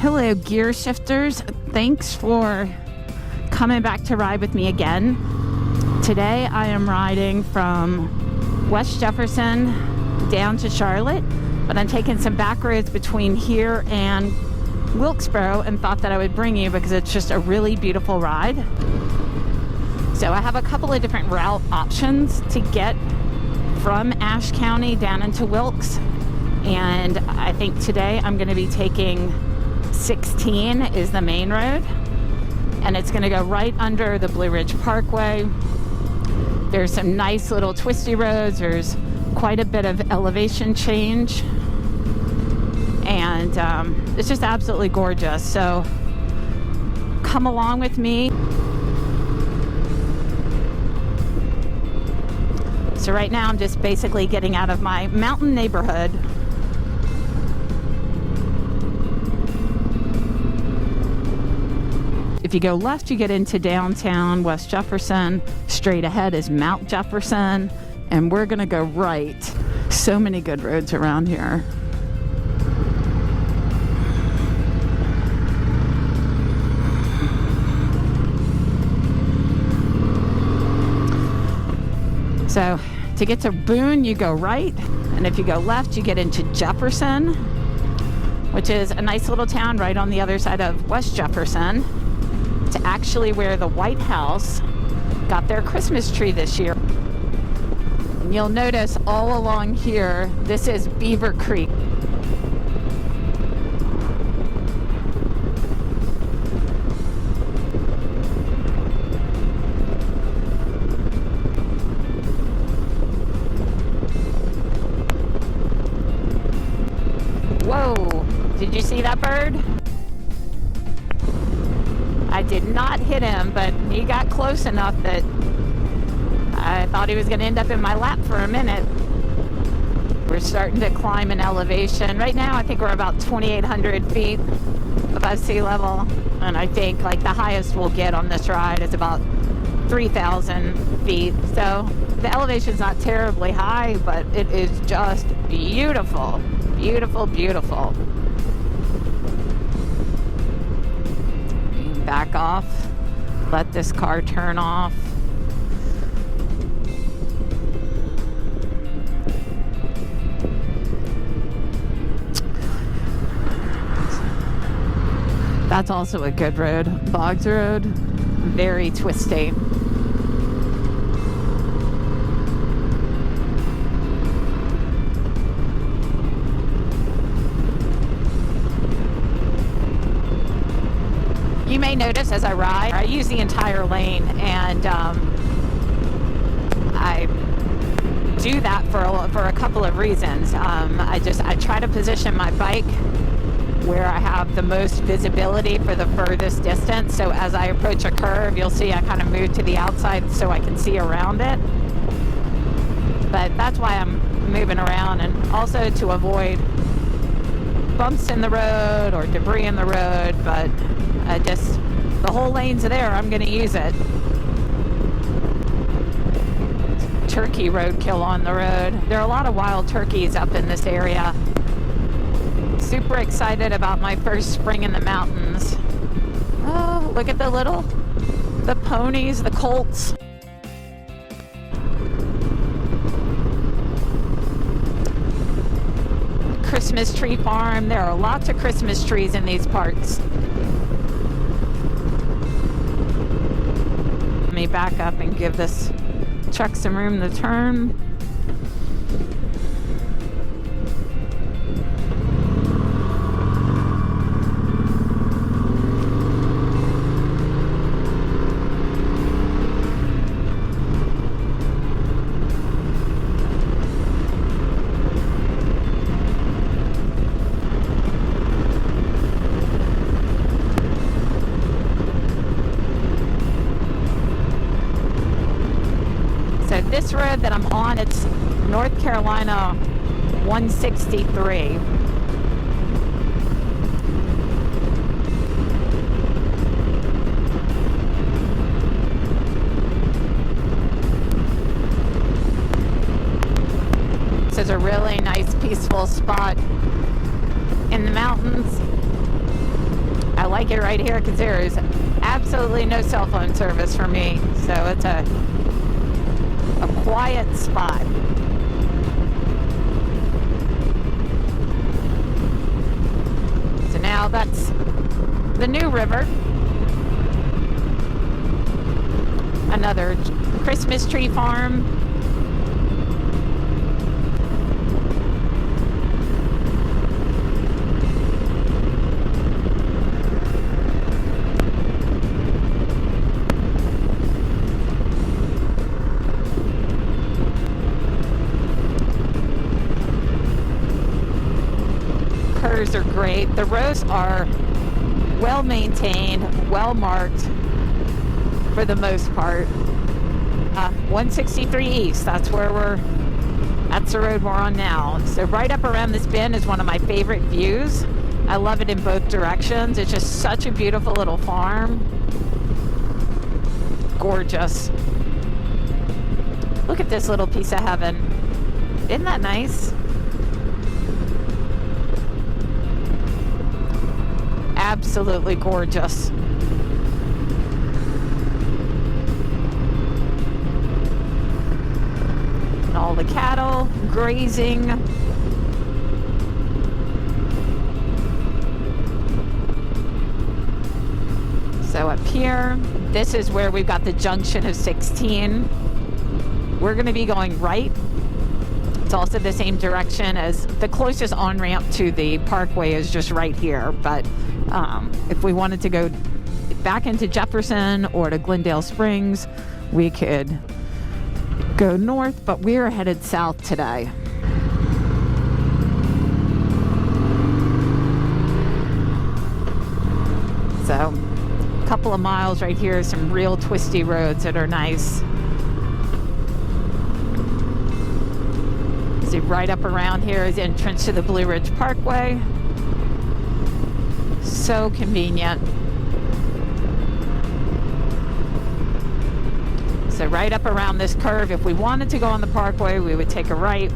Hello, gear shifters. Thanks for coming back to ride with me again. Today I am riding from West Jefferson down to Charlotte, but I'm taking some back roads between here and Wilkesboro and thought that I would bring you because it's just a really beautiful ride. So I have a couple of different route options to get from Ashe County down into Wilkes, and I think today I'm going to be taking 16 is the main road, and it's going to go right under the Blue Ridge Parkway. There's some nice little twisty roads. There's quite a bit of elevation change, and it's just absolutely gorgeous. So come along with me. So right now I'm just basically getting out of my mountain neighborhood. If you go left, you get into downtown West Jefferson. Straight ahead is Mount Jefferson, and we're gonna go right. So many good roads around here. So to get to Boone, you go right, and if you go left, you get into Jefferson, which is a nice little town right on the other side of West Jefferson, to actually where the White House got their Christmas tree this year. And you'll notice all along here, this is Beaver Creek. Whoa, did you see that bird? I did not hit him, but he got close enough that I thought he was going to end up in my lap for a minute. We're starting to climb an elevation. Right now, I think we're about 2,800 feet above sea level. And I think like the highest we'll get on this ride is about 3,000 feet. So the elevation's not terribly high, but it is just beautiful. Beautiful, beautiful. Back off, let this car turn off. That's also a good road, Boggs Road, very twisty. You may notice as I ride, I use the entire lane, and I do that for a couple of reasons. I try to position my bike where I have the most visibility for the furthest distance. So as I approach a curve, you'll see I kind of move to the outside so I can see around it. But that's why I'm moving around, and also to avoid bumps in the road or debris in the road. But the whole lane's there, I'm going to use it. Turkey roadkill on the road. There are a lot of wild turkeys up in this area. Super excited about my first spring in the mountains. Oh, look at the ponies, the colts. Christmas tree farm. There are lots of Christmas trees in these parts. Let me back up and give this truck some room to turn. This road that I'm on, it's North Carolina 163. This is a really nice peaceful spot in the mountains. like it right here because there is absolutely no cell phone service for me. So it's a quiet spot. So now that's the new river. Another Christmas tree farm. Curves are great. The roads are well maintained, well marked for the most part. 163 East, that's the road we're on now. So right up around this bend is one of my favorite views. I love it in both directions. It's just such a beautiful little farm. Gorgeous. Look at this little piece of heaven. Isn't that nice? Absolutely gorgeous. And all the cattle grazing. So up here, this is where we've got the junction of 16. We're going to be going right. It's also the same direction as the closest on-ramp to the Parkway is just right here. But if we wanted to go back into Jefferson or to Glendale Springs, we could go north, but we're headed south today. So a couple of miles right here, some real twisty roads that are nice. See, right up around here is the entrance to the Blue Ridge Parkway. So convenient. So right up around this curve, if we wanted to go on the Parkway, we would take a right.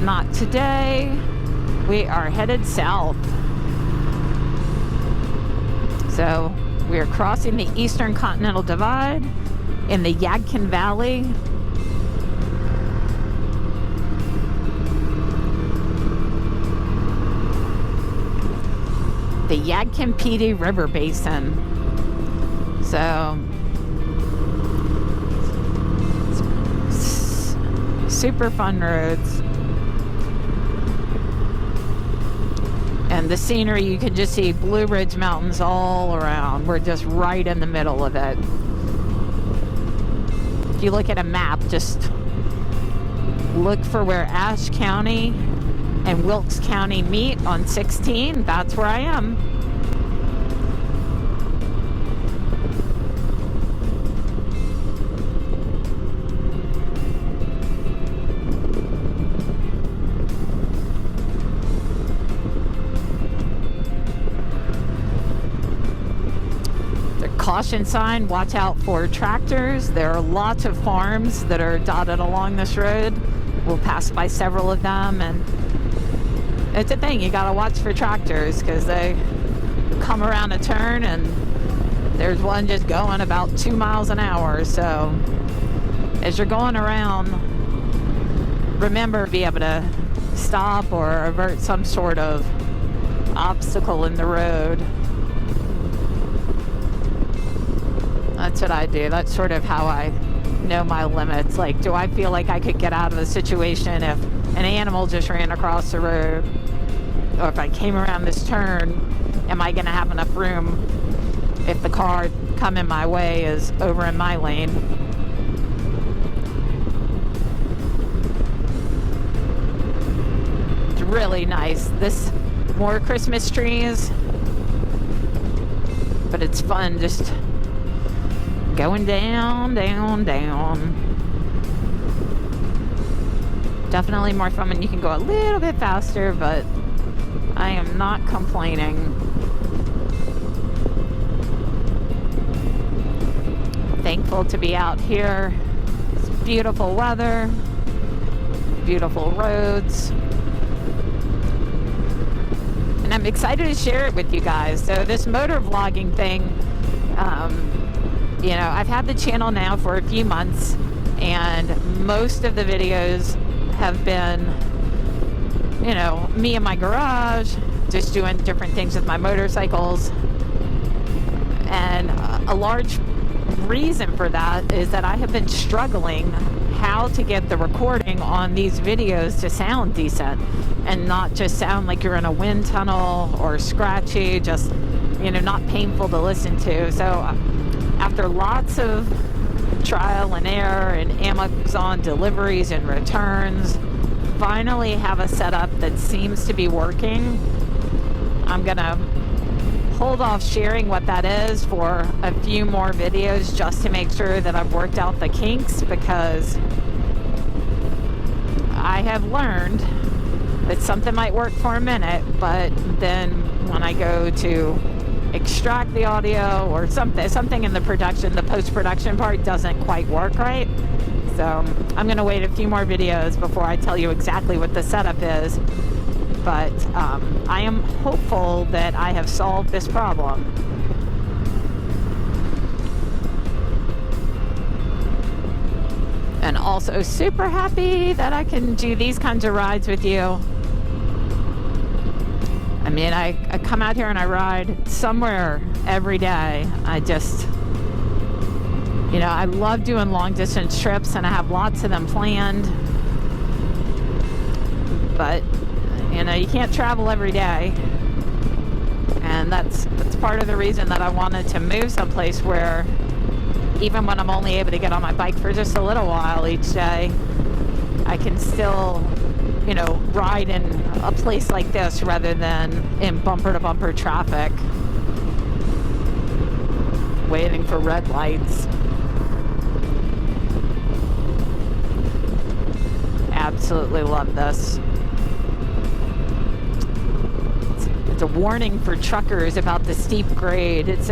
Not today. We are headed south. So we are crossing the Eastern Continental Divide in the Yadkin Valley. The Yadkin PD River Basin. So super fun roads. And the scenery, you can just see Blue Ridge Mountains all around. We're just right in the middle of it. If you look at a map, just look for where Ashe County and Wilkes County meet on 16. That's where I am. The caution sign, watch out for tractors. There are lots of farms that are dotted along this road. We'll pass by several of them, and it's a thing, you gotta watch for tractors because they come around a turn and there's one just going about 2 miles an hour. So as you're going around, remember to be able to stop or avert some sort of obstacle in the road. That's what I do. That's sort of how I know my limits. Like, do I feel like I could get out of the situation if an animal just ran across the road? Or if I came around this turn, am I going to have enough room if the car coming my way is over in my lane? It's really nice. This, more Christmas trees, but it's fun just going down, down, down. Definitely more fun when you can go a little bit faster, but I am not complaining. Thankful to be out here. It's beautiful weather, beautiful roads. And I'm excited to share it with you guys. So this motor vlogging thing, I've had the channel now for a few months, and most of the videos have been, me in my garage, just doing different things with my motorcycles. And a large reason for that is that I have been struggling how to get the recording on these videos to sound decent and not just sound like you're in a wind tunnel or scratchy, just, not painful to listen to. So after lots of trial and error and Amazon deliveries and returns, finally have a setup that seems to be working. I'm gonna hold off sharing what that is for a few more videos just to make sure that I've worked out the kinks, because I have learned that something might work for a minute, but then when I go to extract the audio or something in the post-production part doesn't quite work right. So I'm going to wait a few more videos before I tell you exactly what the setup is. But I am hopeful that I have solved this problem. And also super happy that I can do these kinds of rides with you. I mean, I come out here and I ride somewhere every day. I love doing long distance trips, and I have lots of them planned. But, you can't travel every day. And that's part of the reason that I wanted to move someplace where even when I'm only able to get on my bike for just a little while each day, I can still, ride in a place like this rather than in bumper-to-bumper traffic, waiting for red lights. Absolutely love this. It's a warning for truckers about the steep grade. It's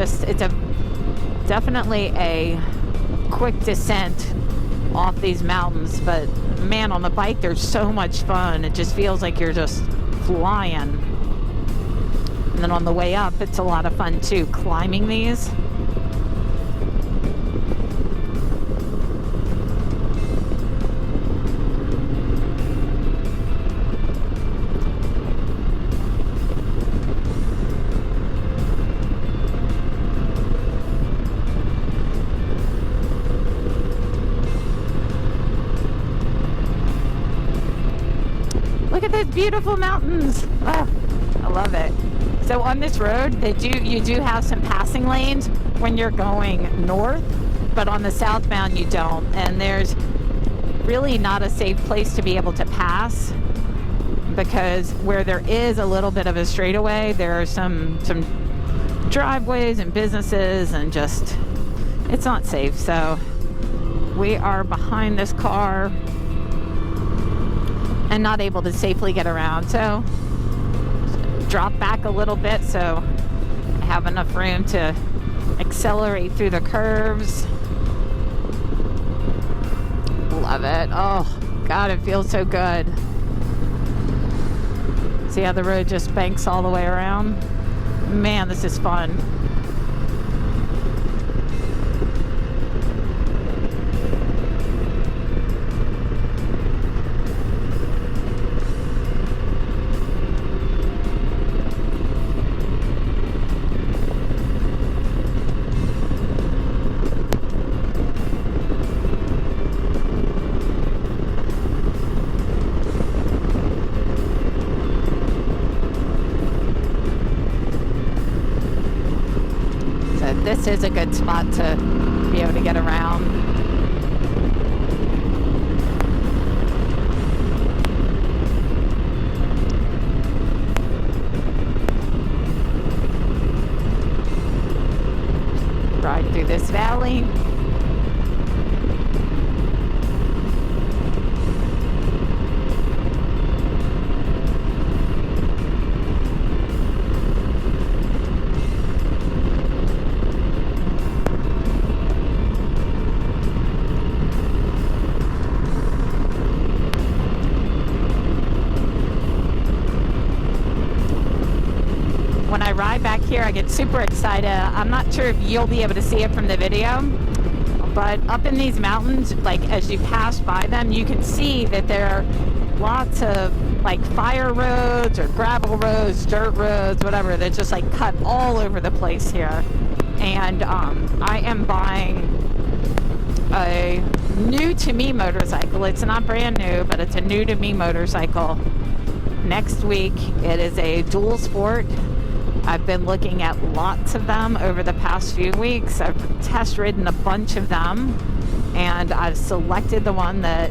definitely a quick descent off these mountains, but man, on the bike there's so much fun. It just feels like you're just flying. And then on the way up, it's a lot of fun too, climbing these. Look at those beautiful mountains. Oh, I love it. So on this road, you do have some passing lanes when you're going north, but on the southbound you don't. And there's really not a safe place to be able to pass, because where there is a little bit of a straightaway, there are some driveways and businesses, and just, it's not safe. So we are behind this car and not able to safely get around. So drop back a little bit so I have enough room to accelerate through the curves. Love it. Oh, God, it feels so good. See how the road just banks all the way around? Man, this is fun. This is a good spot to be able to get around. Ride through this valley. here, I get super excited. I'm not sure if you'll be able to see it from the video, but up in these mountains, like as you pass by them, you can see that there are lots of like fire roads or gravel roads, dirt roads, whatever. They're just like cut all over the place here. And I am buying a new to me motorcycle. It's not brand new, but it's a new to me motorcycle. Next week, it is a dual sport. I've been looking at lots of them over the past few weeks. I've test ridden a bunch of them, and I've selected the one that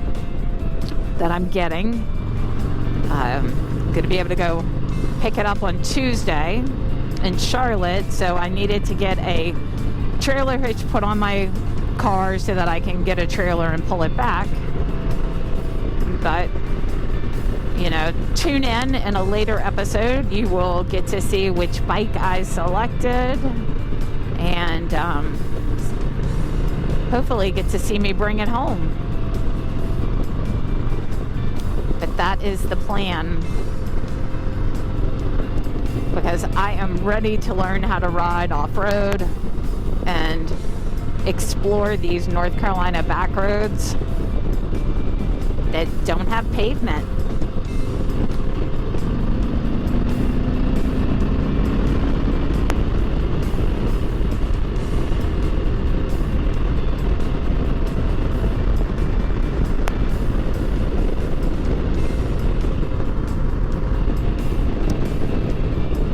I'm getting. I'm going to be able to go pick it up on Tuesday in Charlotte, so I needed to get a trailer hitch put on my car so that I can get a trailer and pull it back. But you know, tune in a later episode. You will get to see which bike I selected, and hopefully get to see me bring it home. But that is the plan, because I am ready to learn how to ride off-road and explore these North Carolina back roads that don't have pavement.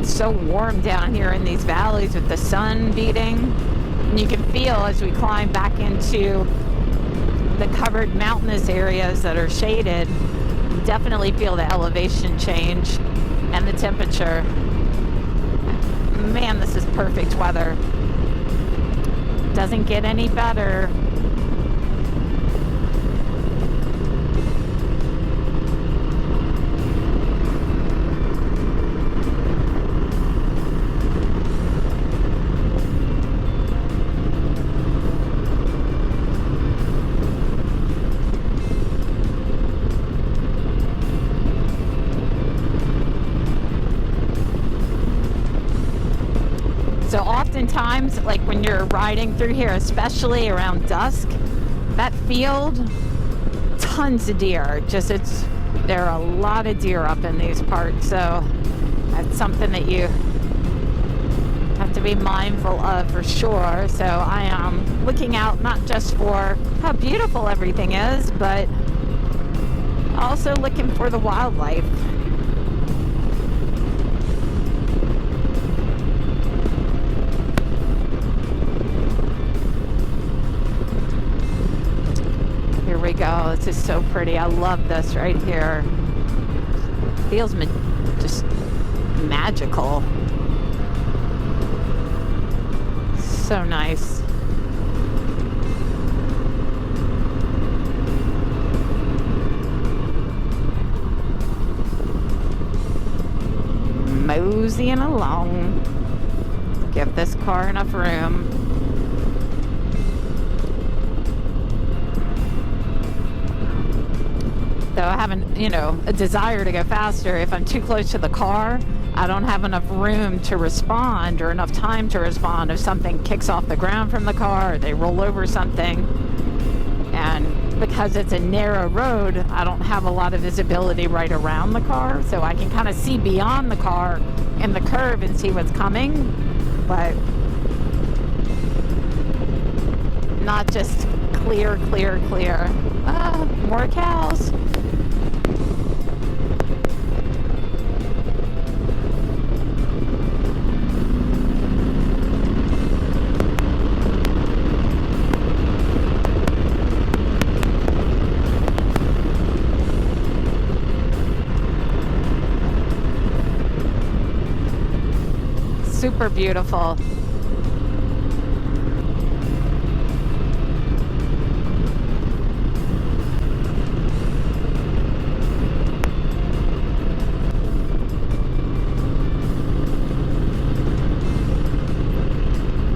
So warm down here in these valleys with the sun beating, and you can feel as we climb back into the covered mountainous areas that are shaded, you definitely feel the elevation change and the temperature. Man, this is perfect weather. Doesn't get any better. So oftentimes, like when you're riding through here, especially around dusk, that field, tons of deer. There are a lot of deer up in these parts, so that's something that you have to be mindful of for sure. So I am looking out not just for how beautiful everything is, but also looking for the wildlife. Here we go. This is so pretty. I love this right here. Feels just magical. So nice. Moseying along. Give this car enough room. Though I haven't, a desire to go faster. If I'm too close to the car, I don't have enough room to respond or enough time to respond if something kicks off the ground from the car or they roll over something. And because it's a narrow road, I don't have a lot of visibility right around the car, so I can kind of see beyond the car in the curve and see what's coming, but not just clear. More cows. Super beautiful.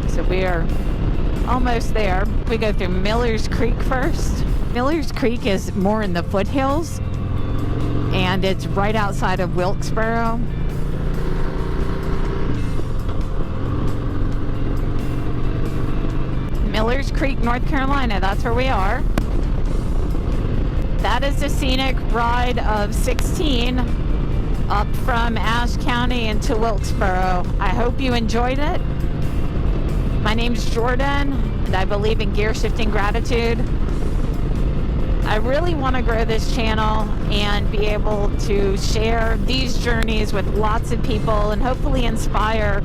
So we are almost there. We go through Miller's Creek first. Miller's Creek is more in the foothills, and it's right outside of Wilkesboro. Millers Creek, North Carolina. That's where we are. That is the scenic ride of 16 up from Ashe County into Wilkesboro. I hope you enjoyed it. My name's Jordan, and I believe in gear shifting gratitude. I really want to grow this channel and be able to share these journeys with lots of people and hopefully inspire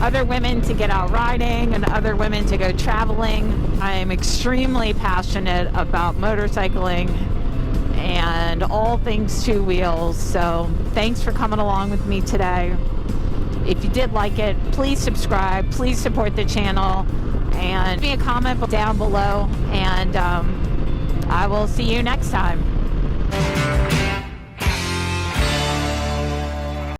other women to get out riding and other women to go traveling. I am extremely passionate about motorcycling and all things two wheels. So thanks for coming along with me today. If you did like it, please subscribe, please support the channel, and leave me a comment down below, and I will see you next time.